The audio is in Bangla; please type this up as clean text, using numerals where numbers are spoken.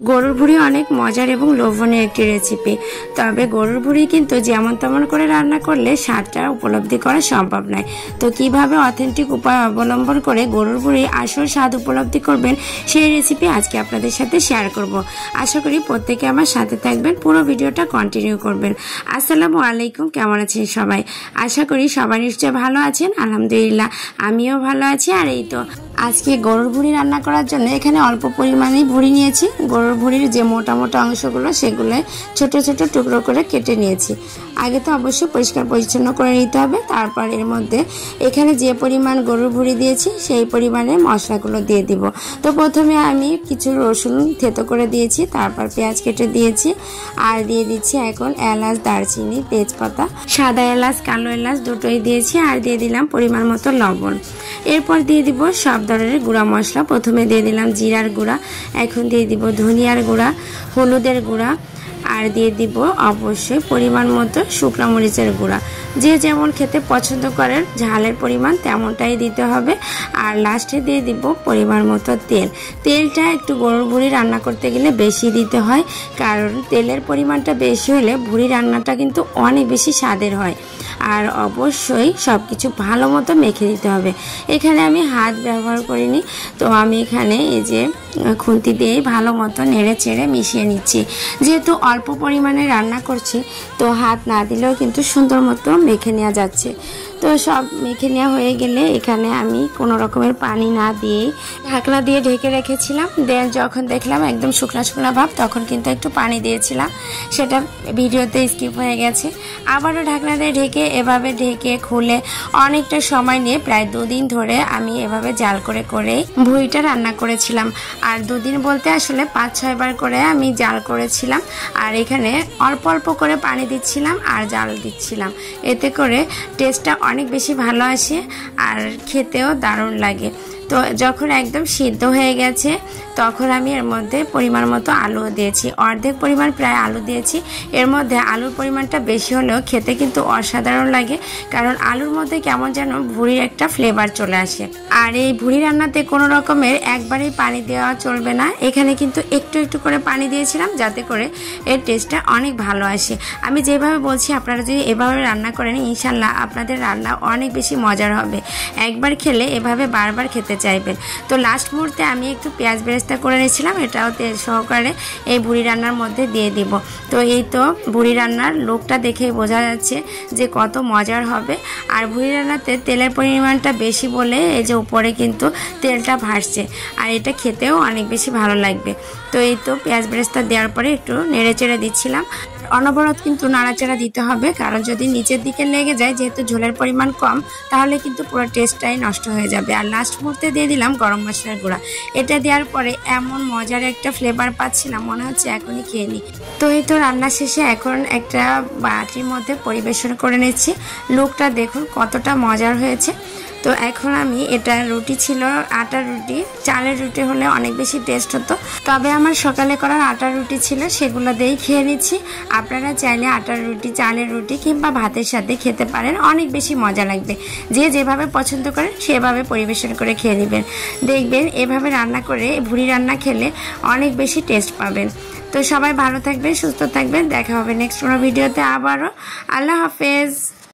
গরুর ভুঁড়ি অনেক মজার এবং লোভনীয় একটি রেসিপি। তবে গরুর ভুঁড়ি কিন্তু যেমন তেমন করে রান্না করলে স্বাদটা উপলব্ধি করা সম্ভব নয়। তো কিভাবে অথেন্টিক উপায় অবলম্বন করে গরুর ভুঁড়ি আসল স্বাদ উপলব্ধি করবেন সেই রেসিপি আজকে আপনাদের সাথে শেয়ার করব। আশা করি প্রত্যেকে আমার সাথে থাকবেন, পুরো ভিডিওটা কন্টিনিউ করবেন। আসসালামু আলাইকুম, কেমন আছেন সবাই? আশা করি সবাই নিশ্চয়ই ভালো আছেন। আলহামদুলিল্লাহ আমিও ভালো আছি। আর এই তো আজকে গরুর ভুঁড়ি রান্না করার জন্য এখানে অল্প পরিমাণে ভুঁড়ি নিয়েছি। গরুর ভুঁড়ির যে মোটা মোটা অংশগুলো সেগুলো ছোট ছোট টুকরো করে কেটে নিয়েছি। আগে তো অবশ্যই পরিষ্কার পরিচ্ছন্ন করে নিতে হবে। তারপর এর মধ্যে এখানে যে পরিমাণ গরুর ভুঁড়ি দিয়েছি সেই পরিমাণে মশলাগুলো দিয়ে দিব। তো প্রথমে আমি কিছু রসুন থেতো করে দিয়েছি, তারপর পেঁয়াজ কেটে দিয়েছি, আর দিয়ে দিচ্ছি এখন এলাচ, দারচিনি, তেজপাতা, সাদা এলাচ, কালো এলাচ দুটোই দিয়েছি, আর দিয়ে দিলাম পরিমাণ মতো লবণ। এরপর দিয়ে দিব সব ধরনের গুঁড়া মশলা। প্রথমে দিয়ে দিলাম জিরার গুঁড়া, এখন দিয়ে দিব ধনিয়ার গুঁড়া, হলুদের গুঁড়া, আর দিয়ে দিব অবশ্যই পরিমাণ মতো শুকনো মরিচের গুঁড়া। যে যেমন খেতে পছন্দ করেন ঝালের পরিমাণ তেমনটাই দিতে হবে। আর লাস্টে দিয়ে দিব পরিমাণ মতো তেল। তেলটা একটু গরুর ভুঁড়ি রান্না করতে গেলে বেশি দিতে হয়, কারণ তেলের পরিমাণটা বেশি হলে ভুঁড়ি রান্নাটা কিন্তু অনেক বেশি স্বাদের হয়। আর অবশ্যই সব কিছু ভালো মতো মেখে দিতে হবে। এখানে আমি হাত ব্যবহার করিনি, তো আমি এখানে এই যে খুন্তি দিয়ে ভালো মতো নেড়ে চেড়ে মিশিয়ে নিচ্ছি। যেহেতু অল্প পরিমাণে রান্না করছি, তো হাত না দিলেও কিন্তু সুন্দর মতো মেখে নেওয়া যাচ্ছে। তো সব মেখে নেওয়া হয়ে গেলে এখানে আমি কোনো রকমের পানি না দিয়েই ঢাকনা দিয়ে ঢেকে রেখেছিলাম। দেন যখন দেখলাম একদম শুকনা শুকনা ভাব, তখন কিন্তু একটু পানি দিয়েছিলাম, সেটা ভিডিওতে স্কিপ হয়ে গেছে। আবারও ঢাকনা দিয়ে ঢেকে এভাবে ঢেকে খুলে অনেকটা সময় নিয়ে প্রায় 2 দিন ধরে আমি এভাবে জাল করে করে ভুঁড়িটা রান্না করেছিলাম। আর 2 দিন বলতে আসলে 5-6 বার করে আমি জাল করেছিলাম। আর এখানে অল্প অল্প করে পানি দিচ্ছিলাম আর জাল দিচ্ছিলাম, এতে করে টেস্টটা অনেক বেশি ভালো আসে আর খেতেও দারুণ লাগে। তো যখন একদম সিদ্ধ হয়ে গেছে তখন আমি এর মধ্যে পরিমাণ মতো আলু দিয়েছি, অর্ধেক পরিমাণ প্রায় আলু দিয়েছি। এর মধ্যে আলুর পরিমাণটা বেশি হলেও খেতে কিন্তু অসাধারণ লাগে, কারণ আলুর মধ্যে কেমন যেন ভুঁড়ির একটা ফ্লেভার চলে আসে। আর এই ভুঁড়ি রান্নাতে কোনো রকমের একবারেই পানি দেওয়া চলবে না, এখানে কিন্তু একটু একটু করে পানি দিয়েছিলাম যাতে করে এর টেস্টটা অনেক ভালো আসে। আমি যেভাবে বলছি আপনারা যদি এভাবে রান্না করেন ইনশাল্লাহ আপনাদের রান্না অনেক বেশি মজার হবে। একবার খেলে এভাবে বারবার খেতে চাইবেন। তো লাস্ট মুহূর্তে আমি একটু পেঁয়াজ বেরেস্তা করে নিয়েছিলাম, এটাও তেল সহকারে এই ভুঁড়ি রান্নার মধ্যে দিয়ে দিব। তো এই তো ভুঁড়ি রান্নার লোকটা দেখেই বোঝা যাচ্ছে যে কত মজার হবে। আর ভুঁড়ি রান্নাতে তেলের পরিমাণটা বেশি বলে এই যে উপরে কিন্তু তেলটা ভাসছে, আর এটা খেতেও অনেক বেশি ভালো লাগবে। তো এই তো পেঁয়াজ বেরেস্তা দেওয়ার পরে একটু নেড়ে চেড়ে দিচ্ছিলাম। অনবরত কিন্তু নাড়াচাড়া দিতে হবে, কারণ যদি নিচের দিকে লেগে যায়, যেহেতু ঝোলের পরিমাণ কম, তাহলে কিন্তু পুরো টেস্টটাই নষ্ট হয়ে যাবে। আর লাস্ট মুহূর্তে দিয়ে দিলাম গরম মশলার গুঁড়া। এটা দেওয়ার পরে এমন মজার একটা ফ্লেভার পাচ্ছিলাম, মনে হচ্ছে এখনই খেয়ে নিই। তো এই তো রান্না শেষে এখন একটা বাটির মধ্যে পরিবেশন করে নিচ্ছি। লুকটা দেখুন কতটা মজার হয়েছে। তো এখন আমি এটা রুটি ছিল আটার রুটি, চালের রুটি হলে অনেক বেশি টেস্ট হতো, তবে আমার সকালে করার আটার রুটি ছিল, সেগুলো দিয়েই খেয়ে নিচ্ছি। আপনারা চাইলে আটার রুটি, চালের রুটি কিংবা ভাতের সাথে খেতে পারেন, অনেক বেশি মজা লাগবে। যে যেভাবে পছন্দ করেন সেভাবে পরিবেশন করে খেয়ে নেবেন। দেখবেন এভাবে রান্না করে ভুঁড়ি রান্না খেলে অনেক বেশি টেস্ট পাবেন। তো সবাই ভালো থাকবেন, সুস্থ থাকবেন, দেখা হবে নেক্সট কোনো ভিডিওতে আবারও। আল্লাহ হাফেজ।